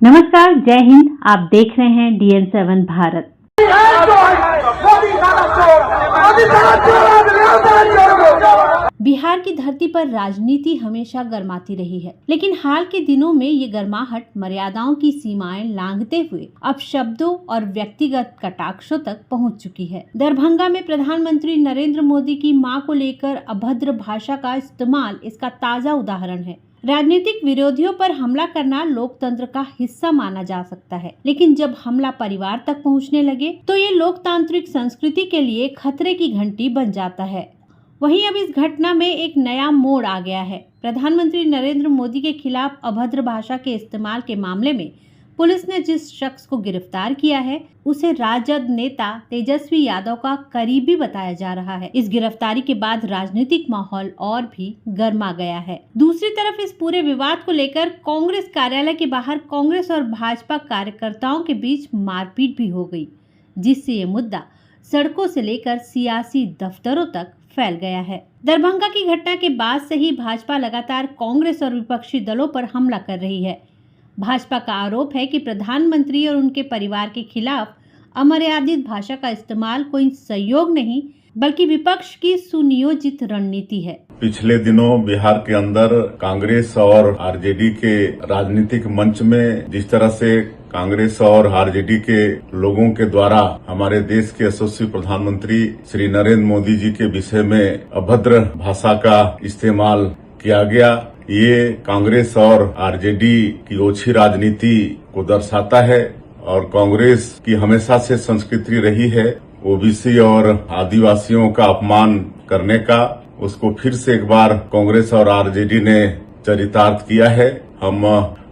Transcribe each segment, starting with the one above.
नमस्कार, जय हिंद। आप देख रहे हैं DN7 भारत। बिहार की धरती पर राजनीति हमेशा गर्माती रही है, लेकिन हाल के दिनों में ये गर्माहट मर्यादाओं की सीमाएं लांघते हुए अब शब्दों और व्यक्तिगत कटाक्षों तक पहुंच चुकी है। दरभंगा में प्रधानमंत्री नरेंद्र मोदी की मां को लेकर अभद्र भाषा का इस्तेमाल इसका ताजा उदाहरण है। राजनीतिक विरोधियों पर हमला करना लोकतंत्र का हिस्सा माना जा सकता है, लेकिन जब हमला परिवार तक पहुंचने लगे तो ये लोकतांत्रिक संस्कृति के लिए खतरे की घंटी बन जाता है। वहीं अब इस घटना में एक नया मोड़ आ गया है। प्रधानमंत्री नरेंद्र मोदी के खिलाफ अभद्र भाषा के इस्तेमाल के मामले में पुलिस ने जिस शख्स को गिरफ्तार किया है उसे राजद नेता तेजस्वी यादव का करीबी बताया जा रहा है। इस गिरफ्तारी के बाद राजनीतिक माहौल और भी गर्मा गया है। दूसरी तरफ इस पूरे विवाद को लेकर कांग्रेस कार्यालय के बाहर कांग्रेस और भाजपा कार्यकर्ताओं के बीच मारपीट भी हो गई, जिससे ये मुद्दा सड़कों से लेकर सियासी दफ्तरों तक फैल गया है। दरभंगा की घटना के बाद से ही भाजपा लगातार कांग्रेस और विपक्षी दलों पर हमला कर रही है। भाजपा का आरोप है कि प्रधानमंत्री और उनके परिवार के खिलाफ अमर्यादित भाषा का इस्तेमाल कोई संयोग नहीं बल्कि विपक्ष की सुनियोजित रणनीति है। पिछले दिनों बिहार के अंदर कांग्रेस और आरजेडी के राजनीतिक मंच में जिस तरह से कांग्रेस और आरजेडी के लोगों के द्वारा हमारे देश के यशस्वी प्रधानमंत्री श्री नरेंद्र मोदी जी के विषय में अभद्र भाषा का इस्तेमाल किया गया, ये कांग्रेस और आरजेडी की ओछी राजनीति को दर्शाता है। और कांग्रेस की हमेशा से संस्कृति रही है ओबीसी और आदिवासियों का अपमान करने का। उसको फिर से एक बार कांग्रेस और आरजेडी ने चरितार्थ किया है। हम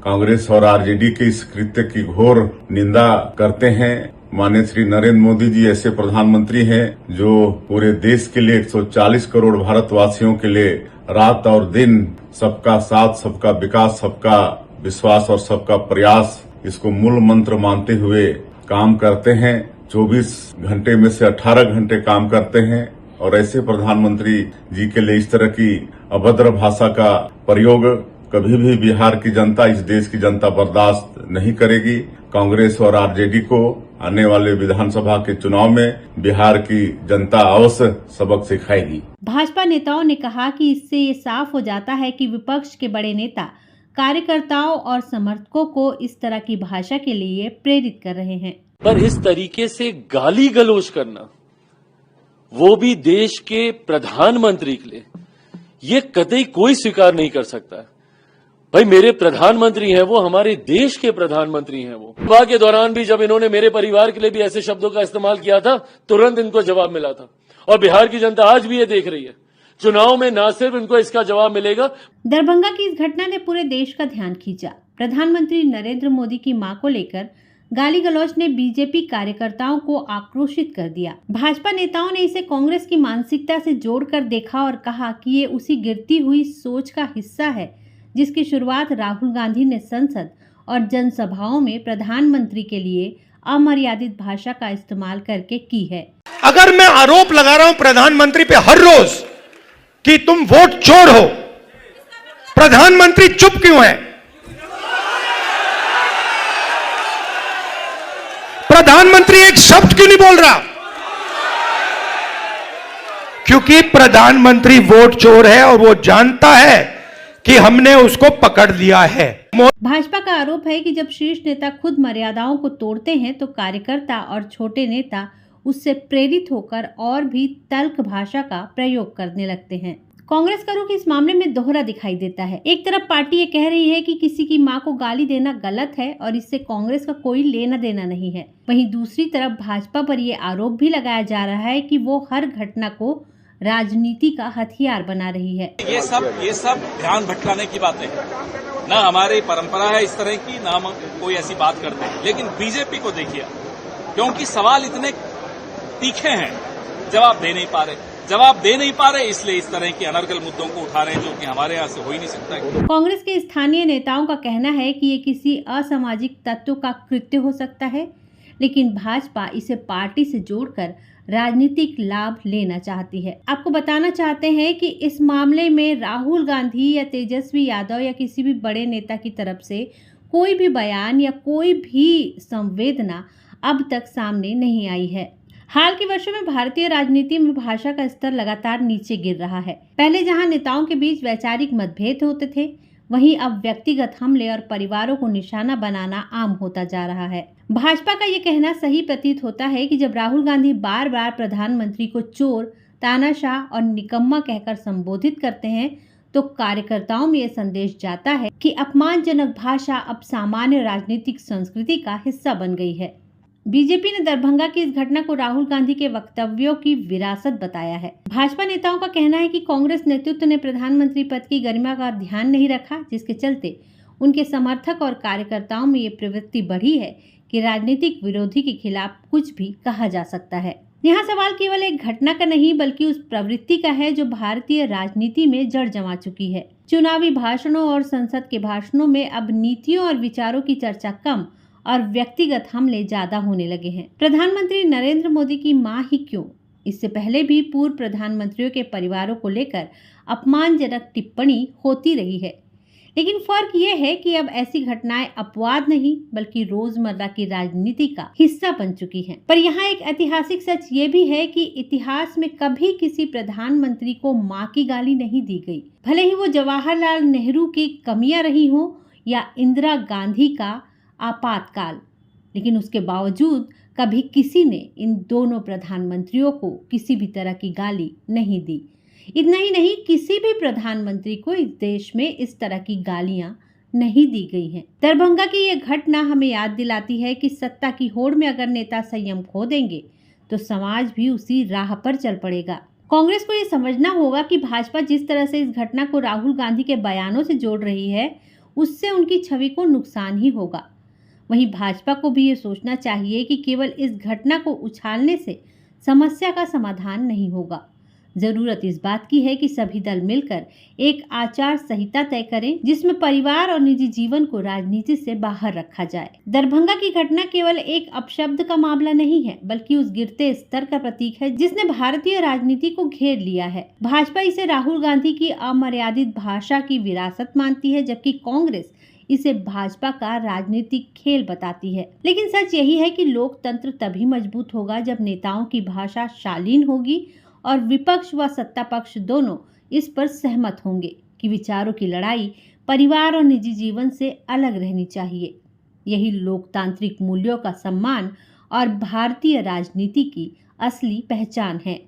कांग्रेस और आरजेडी के इस कृत्य की घोर निंदा करते हैं। माननीय श्री नरेंद्र मोदी जी ऐसे प्रधानमंत्री हैं जो पूरे देश के लिए 140 करोड़ भारतवासियों के लिए रात और दिन सबका साथ, सबका विकास, सबका विश्वास और सबका प्रयास इसको मूल मंत्र मानते हुए काम करते हैं। 24 घंटे में से 18 घंटे काम करते हैं और ऐसे प्रधानमंत्री जी के लिए इस तरह की अभद्र भाषा का प्रयोग कभी भी बिहार की जनता, इस देश की जनता बर्दाश्त नहीं करेगी। कांग्रेस और आरजेडी को आने वाले विधानसभा के चुनाव में बिहार की जनता अवश्य सबक सिखाएगी। भाजपा नेताओं ने कहा कि इससे ये साफ हो जाता है कि विपक्ष के बड़े नेता कार्यकर्ताओं और समर्थकों को इस तरह की भाषा के लिए प्रेरित कर रहे हैं। पर इस तरीके से गाली गलौज करना, वो भी देश के प्रधानमंत्री के लिए, ये कतई कोई स्वीकार नहीं कर सकता है। भाई मेरे प्रधानमंत्री हैं, वो हमारे देश के प्रधानमंत्री हैं। वो सभा के दौरान भी जब इन्होंने मेरे परिवार के लिए भी ऐसे शब्दों का इस्तेमाल किया था, तुरंत इनको जवाब मिला था। और बिहार की जनता आज भी ये देख रही है। चुनाव में न सिर्फ इनको इसका जवाब मिलेगा। दरभंगा की इस घटना ने पूरे देश का ध्यान खींचा। प्रधानमंत्री नरेंद्र मोदी की मां को लेकर गाली गलौज ने बीजेपी कार्यकर्ताओं को आक्रोशित कर दिया। भाजपा नेताओं ने इसे कांग्रेस की मानसिकता से जोड़कर देखा और कहा कि ये उसी गिरती हुई सोच का हिस्सा है जिसकी शुरुआत राहुल गांधी ने संसद और जनसभाओं में प्रधानमंत्री के लिए अमर्यादित भाषा का इस्तेमाल करके की है। अगर मैं आरोप लगा रहा हूं प्रधानमंत्री पे हर रोज कि तुम वोट चोर हो, प्रधानमंत्री चुप क्यों है? प्रधानमंत्री एक शब्द क्यों नहीं बोल रहा? क्योंकि प्रधानमंत्री वोट चोर है और वो जानता है कि हमने उसको पकड़ लिया है। भाजपा का आरोप है कि जब शीर्ष नेता खुद मर्यादाओं को तोड़ते हैं तो कार्यकर्ता और छोटे नेता उससे प्रेरित होकर और भी तल्ख भाषा का प्रयोग करने लगते हैं। कांग्रेस का रुख इस मामले में दोहरा दिखाई देता है। एक तरफ पार्टी ये कह रही है कि किसी की मां को गाली देना गलत है और इससे कांग्रेस का कोई लेना देना नहीं है। वहीं दूसरी तरफ भाजपा पर ये आरोप भी लगाया जा रहा है कि वो हर घटना को राजनीति का हथियार बना रही है। ये सब ध्यान भटकाने की बातें हैं। न हमारी परंपरा है इस तरह की, न हम कोई ऐसी बात करते हैं। लेकिन बीजेपी को देखिए, क्योंकि सवाल इतने तीखे हैं, जवाब दे नहीं पा रहे, इसलिए इस तरह के अनर्गल मुद्दों को उठा रहे हैं जो कि हमारे यहाँ से हो ही नहीं सकता। कांग्रेस के स्थानीय नेताओं का कहना है कि ये किसी असामाजिक तत्व का कृत्य हो सकता है, लेकिन भाजपा इसे पार्टी से जोड़कर राजनीतिक लाभ लेना चाहती है। आपको बताना चाहते हैं कि इस मामले में राहुल गांधी या तेजस्वी यादव या किसी भी बड़े नेता की तरफ से कोई भी बयान या कोई भी संवेदना अब तक सामने नहीं आई है। हाल के वर्षों में भारतीय राजनीति में भाषा का स्तर लगातार नीचे गिर रहा है। पहले जहां नेताओं के बीच वैचारिक मतभेद होते थे, वहीं अब व्यक्तिगत हमले और परिवारों को निशाना बनाना आम होता जा रहा है। भाजपा का ये कहना सही प्रतीत होता है कि जब राहुल गांधी बार बार प्रधानमंत्री को चोर, तानाशाह और निकम्मा कहकर संबोधित करते हैं, तो कार्यकर्ताओं में ये संदेश जाता है कि अपमानजनक भाषा अब सामान्य राजनीतिक संस्कृति का हिस्सा बन गई है। बीजेपी ने दरभंगा की इस घटना को राहुल गांधी के वक्तव्यों की विरासत बताया है। भाजपा नेताओं का कहना है कि कांग्रेस नेतृत्व ने प्रधानमंत्री पद की गरिमा का ध्यान नहीं रखा, जिसके चलते उनके समर्थक और कार्यकर्ताओं में ये प्रवृत्ति बढ़ी है कि राजनीतिक विरोधी के खिलाफ कुछ भी कहा जा सकता है। यहाँ सवाल केवल एक घटना का नहीं बल्कि उस प्रवृत्ति का है जो भारतीय राजनीति में जड़ जमा चुकी है। चुनावी भाषणों और संसद के भाषणों में अब नीतियों और विचारों की चर्चा कम और व्यक्तिगत हमले ज्यादा होने लगे हैं। प्रधानमंत्री नरेंद्र मोदी की मां ही क्यों, इससे पहले भी पूर्व प्रधानमंत्रियों के परिवारों को लेकर अपमानजनक टिप्पणी होती रही है, लेकिन फर्क यह है कि अब ऐसी घटनाएं अपवाद नहीं बल्कि रोजमर्रा की राजनीति का हिस्सा बन चुकी हैं। पर यहाँ एक ऐतिहासिक सच ये भी है कि इतिहास में कभी किसी प्रधानमंत्री को मां की गाली नहीं दी गई, भले ही वो जवाहरलाल नेहरू की कमियां रही हो या इंदिरा गांधी का आपातकाल, लेकिन उसके बावजूद कभी किसी ने इन दोनों प्रधानमंत्रियों को किसी भी तरह की गाली नहीं दी। इतना ही नहीं, किसी भी प्रधानमंत्री को इस देश में इस तरह की गालियां नहीं दी गई हैं। दरभंगा की ये घटना हमें याद दिलाती है कि सत्ता की होड़ में अगर नेता संयम खो देंगे तो समाज भी उसी राह पर चल पड़ेगा। कांग्रेस को ये समझना होगा कि भाजपा जिस तरह से इस घटना को राहुल गांधी के बयानों से जोड़ रही है, उससे उनकी छवि को नुकसान ही होगा। वहीं भाजपा को भी ये सोचना चाहिए कि केवल इस घटना को उछालने से समस्या का समाधान नहीं होगा। जरूरत इस बात की है कि सभी दल मिलकर एक आचार संहिता तय करें जिसमें परिवार और निजी जीवन को राजनीति से बाहर रखा जाए। दरभंगा की घटना केवल एक अपशब्द का मामला नहीं है बल्कि उस गिरते स्तर का प्रतीक है जिसने भारतीय राजनीति को घेर लिया है। भाजपा इसे राहुल गांधी की अमर्यादित भाषा की विरासत मानती है, जबकि कांग्रेस इसे भाजपा का राजनीतिक खेल बताती है। लेकिन सच यही है कि लोकतंत्र तभी मजबूत होगा जब नेताओं की भाषा शालीन होगी और विपक्ष व सत्ता पक्ष दोनों इस पर सहमत होंगे कि विचारों की लड़ाई परिवार और निजी जीवन से अलग रहनी चाहिए। यही लोकतांत्रिक मूल्यों का सम्मान और भारतीय राजनीति की असली पहचान है।